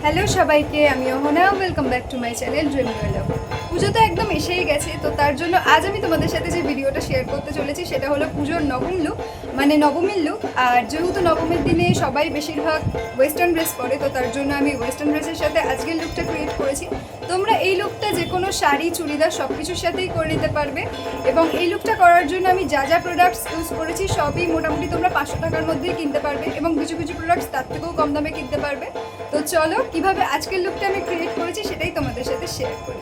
Hello সবাইকে, আমি Ahana. Welcome back to my channel dream love. Pujo তো একদম এসেই গেছে, তো তার জন্য আজ আমি তোমাদের সাথে যে ভিডিওটা শেয়ার করতে চলেছি সেটা হলো পুজোর নবম লুক, মানে নবমীর লুক। আর যেহেতু নবমীর দিনে সবাই বেশিরভাগ ওয়েস্টার্ন ড্রেস পরে, তো তার জন্য আমি ওয়েস্টার্ন ড্রেসের সাথে আজকের লুকটা ক্রিয়েট করেছি। তোমরা এই লুকটা যে কোনো শাড়ি, চুড়িদার সব কিছুর সাথেই করে নিতে পারবে। এবং এই লুকটা করার জন্য আমি যা যা প্রোডাক্টস ইউজ করেছি সবই মোটামুটি তোমরা 500 টাকার মধ্যেই কিনতে পারবে, এবং কিছু কিছু প্রোডাক্টস তার থেকেও কম দামে কিনতে পারবে। তো চলো কিভাবে আজকের লুকটা আমি ক্রিয়েট করেছি সেটাই তোমাদের সাথে শেয়ার করি।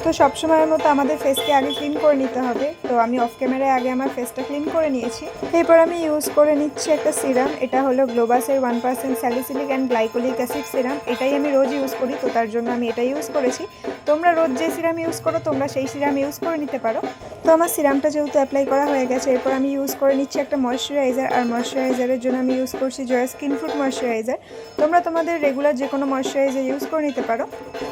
তো সবসময়ের মতো আমাদের ফেসকে আগে ক্লিন করে নিতে হবে। তো আমি অফ ক্যামেরায় আগে আমার ফেসটা ক্লিন করে নিয়েছি। এরপর আমি ইউজ করে নিচ্ছি একটা সিরাম। এটা হলো গ্লোবাসের 1% salicylic and glycolic acid serum. এটাই আমি রোজ ইউজ করি, তো তার জন্য আমি এটা ইউজ করেছি। তোমরা রোজ যে সিরাম ইউজ করো তোমরা সেই সিরাম ইউজ করে নিতে পারো। তো আমার সিরামটা যেহেতু অ্যাপ্লাই করা হয়ে গেছে, এরপর আমি ইউজ করে নিচ্ছি একটা ময়শ্চারাইজার। আর ময়শ্চারাইজারের জন্য আমি ইউজ করছি জয়া স্কিন ফুড ময়শ্চারাইজার। তোমরা তোমাদের রেগুলার যে কোনো ময়শ্চারাইজার ইউজ করে নিতে পারো।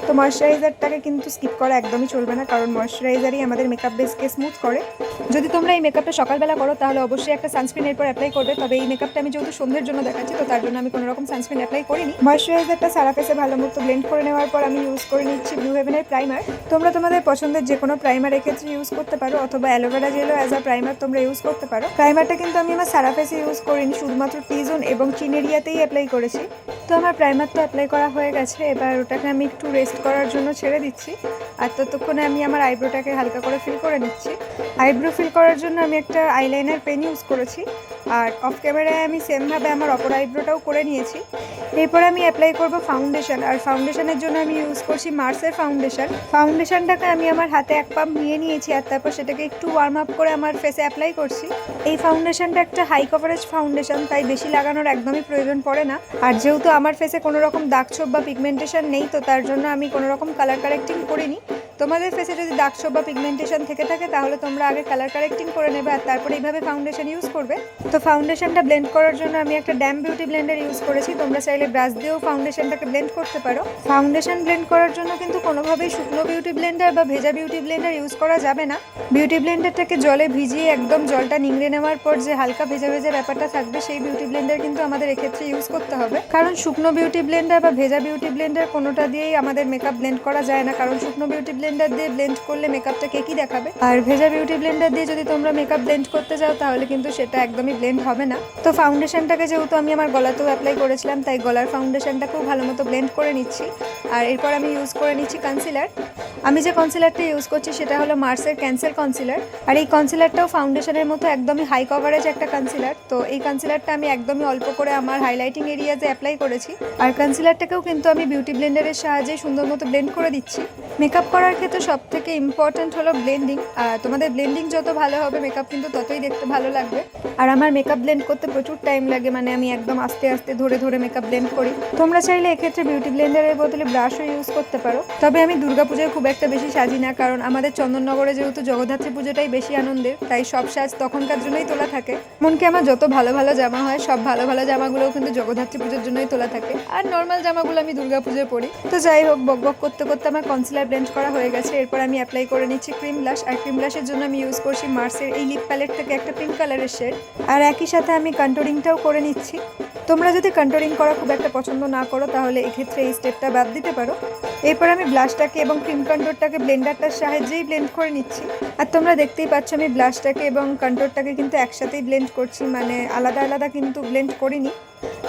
তো ময়শ্চারাইজারটাকে কিন্তু স্কিপ করা একদমই চলবে না, কারণ ময়শ্চারাইজারই আমাদের মেকআপ বেসকে স্মুথ করে। যদি তোমরা এই মেকআপটা সকালবেলা করো তাহলে অবশ্যই একটা সানস্ক্রিন এরপর অ্যাপ্লাই করবে। তবে এই মেকআপটা আমি যেহেতু সন্ধ্যের জন্য দেখাচ্ছি, তো তার জন্য আমি কোনো রকম সানস্ক্রিন অ্যাপ্লাই করিনি। ময়শ্চারাইজারটা সারা ফেসে ভালো মতো ব্লেন্ড করে নেওয়ার পর আমি ইউজ করে নিচ্ছি ব্লু হেভেনের প্রাইমার। তোমরা তোমাদের পছন্দের যে কোনো প্রাইমার এক্ষেত্রে ইউজ করতে পারো, অথবা অ্যালোভেরা জেলও অ্যাজ আ প্রাইমার তোমরা ইউজ করতে পারো। প্রাইমারটা কিন্তু আমি আমার সারা ফেসে ইউজ করিনি, শুধুমাত্র টি জোন এবং চিন এরিয়াতেই অ্যাপ্লাই করেছি। তো আমার প্রাইমার তো অ্যাপ্লাই করা হয়ে গেছে, এবার ওটাকে আমি একটু রেস্ট করার জন্য ছেড়ে দিচ্ছি। আর ততক্ষণে আমি আমার আইব্রোটাকে হালকা করে ফিল করে নিচ্ছি। আইব্রো ফিল করার জন্য আমি একটা আইলাইনার পেন ইউজ করেছি। আর অফ ক্যামেরায় আমি সেমভাবে আমার অপর আইব্রোটাও করে নিয়েছি। এরপর আমি অ্যাপ্লাই করব ফাউন্ডেশন। আর ফাউন্ডেশনের জন্য আমি ইউজ করছি মার্সের ফাউন্ডেশন। ফাউন্ডেশনটাকে আমি আমার হাতে এক পাম্প নিয়ে নিয়েছি, আর তারপর সেটাকে একটু ওয়ার্ম আপ করে আমার ফেসে অ্যাপ্লাই করছি। এই ফাউন্ডেশনটা একটা হাই কভারেজ ফাউন্ডেশন, তাই বেশি লাগানোর একদমই প্রয়োজন পড়ে না। আর যেহেতু আমার ফেসে কোনো রকম দাগ ছোপ বা পিগমেন্টেশন নেই, তো তার জন্য আমি কোনো রকম কালার কারেক্টিং করিনি। তোমাদের ফেসে যদি দাগ ছোপ বা পিগমেন্টেশন থেকে থাকে তাহলে তোমরা আগে কালার কারেক্টিং করে নেবে, আর তারপর এইভাবে ফাউন্ডেশন ইউজ করবে। তো ফাউন্ডেশনটা ব্লেন্ড করার জন্য আমি একটা ড্যাম বিউটি ব্লেন্ডার ইউজ করেছি। তোমরা চাইলে ব্রাশ দিয়েও ফাউন্ডেশনটাকে ব্লেন্ড করতে পারো। ফাউন্ডেশন ব্লেন্ড করার জন্য কিন্তু কোনোভাবেই শুকনো বিউটি ব্লেন্ডার বা ভেজা বিউটি ব্লেন্ডার ইউজ করা যাবে না। বিউটি ব্লেন্ডারটাকে জলে ভিজিয়ে একদম জলটা নিংড়ে নেওয়ার পর যে হালকা ভেজা ভেজা ব্যাপারটা থাকবে, সেই বিউটি ব্লেন্ডার কিন্তু আমাদের এক্ষেত্রে ইউজ করতে হবে। কারণ শুকনো বিউটি ব্লেন্ডার বা ভেজা বিউটি ব্লেন্ডার কোনোটা দিয়েই আমাদের মেকআপ ব্লেন্ড করা যায় না, কারণ শুকনো বিউটি ব্লেন্ডার দিয়ে ব্লেন্ড করলে মেকআপটা কেকই দেখাবে। আর ভেজা বিউটি ব্লেন্ডার দিয়ে যদি তোমরা মেকআপ ব্লেন্ড করতে যাও তাহলে কিন্তু সেটা একদমই ব্লেন্ড হবে না। তো ফাউন্ডেশনটাকে যেহেতু আমি আমার গলাতেও অ্যাপ্লাই করেছিলাম, তাই গলার ফাউন্ডেশনটাকেও ভালো মতো ব্লেন্ড করে নিচ্ছি। আর এরপর আমি ইউজ করে নিচ্ছি কনসিলার। আমি যে কনসিলারটা ইউজ করছি সেটা হলো মার্সের ক্যান্সার কনসিলার। আর এই কনসিলারটাও ফাউন্ডেশনের মতো একদমই হাই কভারেজ একটা কনসিলার। তো এই কনসিলারটা আমি একদমই অল্প করে আমার হাইলাইটিং এরিয়াতে অ্যাপ্লাই করেছি। আর কনসিলারটাকেও কিন্তু আমি বিউটি ব্লেন্ডারের সাহায্যে সুন্দর মতো ব্লেন্ড করে দিচ্ছি। মেকআপ করার ক্ষেত্রে সব থেকে ইম্পর্ট্যান্ট হলো ব্লেন্ডিং। আর তোমাদের ব্লেন্ডিং যত ভালো হবে মেকআপ কিন্তু ততই দেখতে ভালো লাগবে। আর আমার মেকআপ ব্লেন্ড করতে প্রচুর টাইম লাগে, মানে আমি একদম আস্তে আস্তে ধরে ধরে মেকআপ ব্লেন্ড করি। তোমরা চাইলে এক্ষেত্রে বিউটি ব্লেন্ডারের বদলে ব্রাশও ইউজ করতে পারো। তবে আমি দুর্গাপূজায় খুব একটা বেশি সাজি না, কারণ আমাদের চন্দননগরে যেহেতু জগদ্ধাত্রী পুজোটাই বেশি আনন্দের, তাই সব সাজ তখনকার জন্যই তোলা থাকে। এমনকি আমার যত ভালো ভালো জামা হয় সব ভালো ভালো জামাগুলোও কিন্তু জগদ্ধাত্রী পুজোর জন্যই তোলা থাকে। আর নর্মাল জামাগুলো আমি দুর্গাপুজোয় পরি। তো যাই হোক, বক বক করতে করতে আমার কনসিলার ব্লেন্ড করা হয়ে গেছে। এরপর আমি অ্যাপ্লাই করে নিচ্ছি ক্রিম ব্লাশ। আর ক্রিম ব্লাশের জন্য আমি ইউজ করছি মার্সের এই লিপ প্যালেট থেকে একটা পিঙ্ক কালারের শেড। আর একই সাথে আমি কন্ট্যুরিংটাও করে নিচ্ছি। তোমরা যদি কন্ট্যুরিং করা খুব একটা পছন্দ না করো তাহলে এক্ষেত্রে এই স্টেপটা বাদ দিতে পারো। এরপর আমি ব্লাশটাকে এবং ক্রিম কন্ট্যুরটাকে ব্লেন্ডারটার সাহায্যেই ব্লেন্ড করে নিচ্ছি। আর তোমরা দেখতেই পাচ্ছ আমি ব্লাশটাকে এবং কন্ট্যুরটাকে কিন্তু একসাথেই ব্লেন্ড করছি, মানে আলাদা আলাদা কিন্তু ব্লেন্ড করিনি।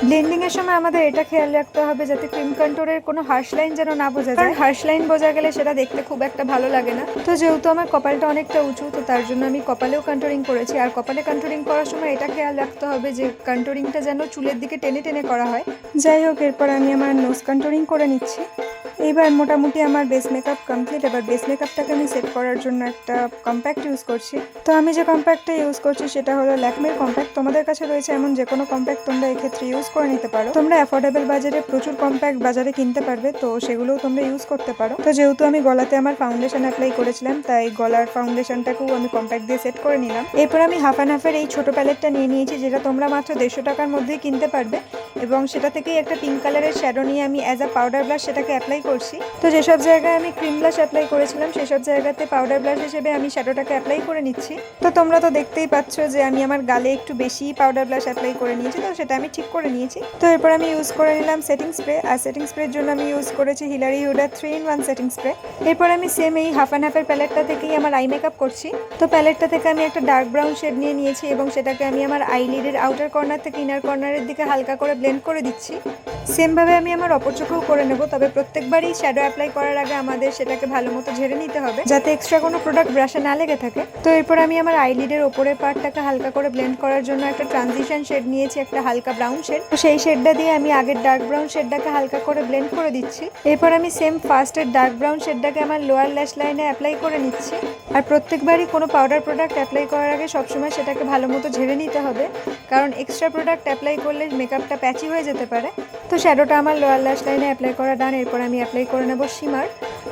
ব্লেন্ডিংয়ের সময় আমাদের এটা খেয়াল রাখতে হবে যাতে ক্রিম কন্ট্যুরের কোনো হার্শ লাইন যেন না বোঝা যায়। হার্শ লাইন বোঝা গেলে সেটা দেখতে খুব একটা ভালো লাগে না। তো যেহেতু আমার কপালটা অনেকটা উঁচু, তো তার জন্য আমি কপালেও কন্ট্যুরিং করেছি। আর কপালে কন্ট্যুরিং করার সময় এটা খেয়াল রাখতে হবে যে কন্ট্যুরিংটা যেন চুলের দিকে টেনে টেনে করা হয়। যাই হোক, এরপর আমি আমার নোজ কন্ট্যুরিং করে নিচ্ছি। এইবার মোটামুটি আমার বেস মেকআপ কমপ্লিট। এবার বেস মেকআপটাকে আমি সেট করার জন্য একটা কম্প্যাক্ট ইউজ করছি। তো আমি যে কম্প্যাক্টটা ইউজ করছি সেটা হলো ল্যাকমির কম্প্যাক্ট। তোমাদের কাছে রয়েছে এমন যে কোনো কম্প্যাক্ট, তোমরা এক্ষেত্রে ইউজ করে নিতে পারো। তোমরা অ্যাফোর্ডেবল বাজারে প্রচুর কম্প্যাক্ট বাজারে কিনতে পারবে, তো সেগুলোও তোমরা ইউজ করতে পারো। তো যেহেতু আমি গলাতে আমার ফাউন্ডেশন অ্যাপ্লাই করেছিলাম, তাই গলার ফাউন্ডেশনটাকেও আমি কম্প্যাক্ট দিয়ে সেট করে নিলাম। এরপর আমি হাফ অ্যান্ড হাফের এই ছোটো প্যালেটটা নিয়ে নিয়েছি, যেটা তোমরা মাত্র 150 টাকার মধ্যেই কিনতে পারবে। এবং সেটা থেকেই একটা পিঙ্ক কালারের শ্যাডো নিয়ে আমি অ্যাজ আ পাউডার ব্লাশ সেটাকে অ্যাপ্লাই করছি। করছি। তো যেসব জায়গায় আমি ক্রিম ব্লাশ অ্যাপ্লাই করেছিলাম সেসব জায়গাতে পাউডার ব্লাশ হিসেবে আমি শ্যাডোটাকে অ্যাপ্লাই করে নিচ্ছি। তো তোমরা তো দেখতেই পাচ্ছ যে আমি আমার গালে একটু বেশি পাউডার ব্লাশ অ্যাপ্লাই করে নিয়েছি, তো সেটা আমি ঠিক করে নিয়েছি। তো এরপর আমি ইউজ করে নিলাম সেটিং স্প্রে, আর সেটিং স্প্রের জন্য আমি ইউজ করেছি হিলারি হুডার 3-in-1 সেটিং স্প্রে। এরপর আমি সেম এই হাফ অ্যান্ড হাফের প্যালেটটা থেকেই আমার আই মেকআপ করছি। তো প্যালেটটা থেকে আমি একটা ডার্ক ব্রাউন শেড নিয়ে নিয়েছি এবং সেটাকে আমি আমার আইলিডের আউটার কর্নার থেকে ইনার কর্নারের দিকে হালকা করে ব্লেন্ড করে দিচ্ছি। সেমভাবে আমি আমার অপর চোখেও করে নেব, তবে প্রত্যেকবারই শ্যাডো অ্যাপ্লাই করার আগে আমাদের সেটাকে ভালো মতো ঝেড়ে নিতে হবে যাতে এক্সট্রা কোনো প্রোডাক্ট ব্রাশে না লেগে থাকে। তো এরপর আমি আমার আইলিডের ওপরের পার্টটাকে হালকা করে ব্লেন্ড করার জন্য একটা ট্রানজিশন শেড নিয়েছি, একটা হালকা ব্রাউন শেড। তো সেই শেডটা দিয়ে আমি আগের ডার্ক ব্রাউন শেডটাকে হালকা করে ব্লেন্ড করে দিচ্ছি। এরপর আমি সেম ফার্স্টের ডার্ক ব্রাউন শেডটাকে আমার লোয়ার ল্যাশ লাইনে অ্যাপ্লাই করে নিচ্ছি। আর প্রত্যেকবারই কোনো পাউডার প্রোডাক্ট অ্যাপ্লাই করার আগে সবসময় সেটাকে ভালো মতো ঝেড়ে নিতে হবে, কারণ এক্সট্রা প্রোডাক্ট অ্যাপ্লাই করলে মেকআপটা প্যাচি হয়ে যেতে পারে। তো শ্যাডোটা আমার লোয়ার ল্যাশ লাইনে অ্যাপ্লাই করা ডান। এরপর আমি অ্যাপ্লাই করে নেব শিমার।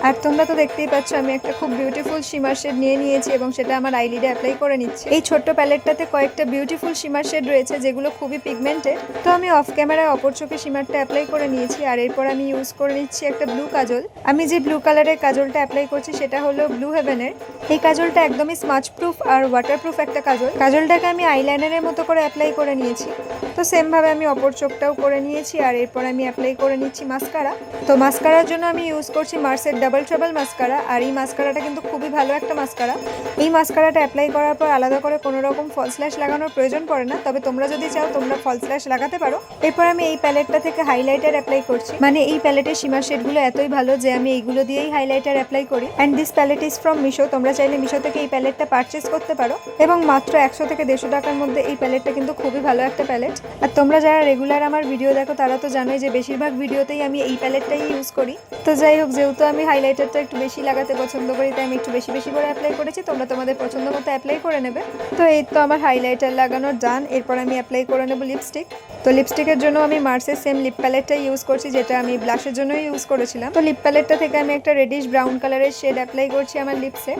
আর তোমরা তো দেখতেই পাচ্ছ আমি একটা খুব বিউটিফুল শিমার শেড নিয়ে নিয়েছি এবং সেটা আমার আইলিডে অ্যাপ্লাই করে নিচ্ছি। এই ছোট্ট প্যালেটটাতে কয়েকটা বিউটিফুল শিমার শেড রয়েছে যেগুলো খুবই পিগমেন্টেড। তো আমি অফ ক্যামেরায় অপর চোখে শিমারটা অ্যাপ্লাই করে নিয়েছি। আর এরপর আমি ইউজ করে নিচ্ছি একটা ব্লু কাজল। আমি যে ব্লু কালারের কাজলটা অ্যাপ্লাই করছি সেটা হলো ব্লু হেভেনের। এই কাজলটা একদমই স্মাচ প্রুফ আর ওয়াটারপ্রুফ একটা কাজল। কাজলটাকে আমি আইলাইনারের মতো করে অ্যাপ্লাই করে নিয়েছি। তো সেমভাবে আমি অপর চোখটাও করে নিয়েছি। আর এরপর আমি অ্যাপ্লাই করে নিচ্ছি মাস্কারা। তো মাস্কারার জন্য আমি ইউজ করছি মার্সের ডাবল ট্রাবল মাস্কারা। আর এই মাস্কারাটা কিন্তু খুবই ভালো একটা মাস্কারা। এই মাস্কারাটা অ্যাপ্লাই করার পর আলাদা করে কোনো রকম ফলস ল্যাশ লাগানোর প্রয়োজন পড়ে না, তবে তোমরা যদি চাও তোমরা ফলস ল্যাশ লাগাতে পারো। এরপর আমি এই প্যালেটটা থেকে হাইলাইটার অ্যাপ্লাই করছি। মানে এই প্যালেটের সীমার শেডগুলো এতই ভালো যে আমি এইগুলো দিয়েই হাইলাইটার অ্যাপ্লাই করি। And this palette is from Meesho. তোমরা চাইলে মিশো থেকে এই প্যালেটটা পারচেস করতে পারো এবং মাত্র 100 থেকে 150 টাকার মধ্যে এই প্যালেটটা কিন্তু খুবই ভালো একটা প্যালেট। আর তোমরা যারা রেগুলার আমার ভিডিও দেখো তারা তো জানোই যে বেশিরভাগ ভিডিওতেই আমি এই প্যালেটটাই ইউজ করি। তো যাই হোক, যেহেতু আমি হাইলাইটারটা একটু বেশি লাগাতে পছন্দ করি তাই আমি একটু বেশি বেশি করে অ্যাপ্লাই করেছি। তোমরা তোমাদের পছন্দ মতো অ্যাপ্লাই করে নেবে। তো এই তো আমার হাইলাইটার লাগানোর ডান। এরপর আমি অ্যাপ্লাই করে নেব লিপস্টিক। তো লিপস্টিকের জন্য আমি মার্সের সেম লিপ প্যালেটটা ইউজ করছি যেটা আমি ব্লাশের জন্য ইউজ করেছিলাম। তো লিপ প্যালেটটা থেকে আমি একটা রেডিশ ব্রাউন কালারের শেড অ্যাপ্লাই করছি আমার লিপসে।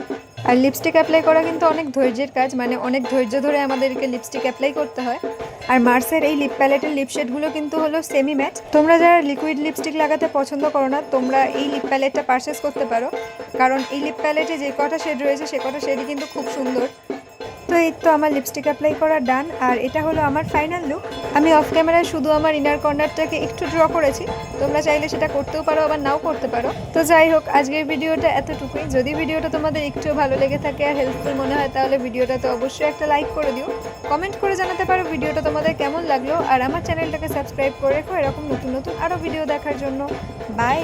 আর লিপস্টিক অ্যাপ্লাই করা কিন্তু অনেক ধৈর্যের কাজ, মানে অনেক ধৈর্য ধরে আমাদেরকে লিপস্টিক অ্যাপ্লাই করতে হয়। আর মার্সের এই লিপ প্যালেটের লিপ শেডগুলো কিন্তু হলো সেমি ম্যাট। তোমরা যারা লিকুইড লিপস্টিক লাগাতে পছন্দ করো না তোমরা এই লিপ প্যালেটটা পারচেস করতে পারো, কারণ এই লিপ প্যালেটে যে কটা শেড রয়েছে সে কটা শেডই কিন্তু খুব সুন্দর। তো এই তো আমার লিপস্টিক অ্যাপ্লাই করা ডান। আর এটা হলো আমার ফাইনাল লুক। আমি অফ ক্যামেরায় শুধু আমার ইনার কর্নারটাকে একটু ড্র করেছি, তোমরা চাইলে সেটা করতেও পারো আবার নাও করতে পারো। তো যাই হোক, আজকের ভিডিওটা এতটুকুই। যদি ভিডিওটা তোমাদের একটু ভালো লেগে থাকে আর হেল্পফুল মনে হয় তাহলে ভিডিওটাতে অবশ্যই একটা লাইক করে দিও। কমেন্ট করে জানাতে পারো ভিডিওটা তোমাদের কেমন লাগলো। আর আমার চ্যানেলটাকে সাবস্ক্রাইব করে রেখো এরকম নতুন নতুন আরও ভিডিও দেখার জন্য। বাই।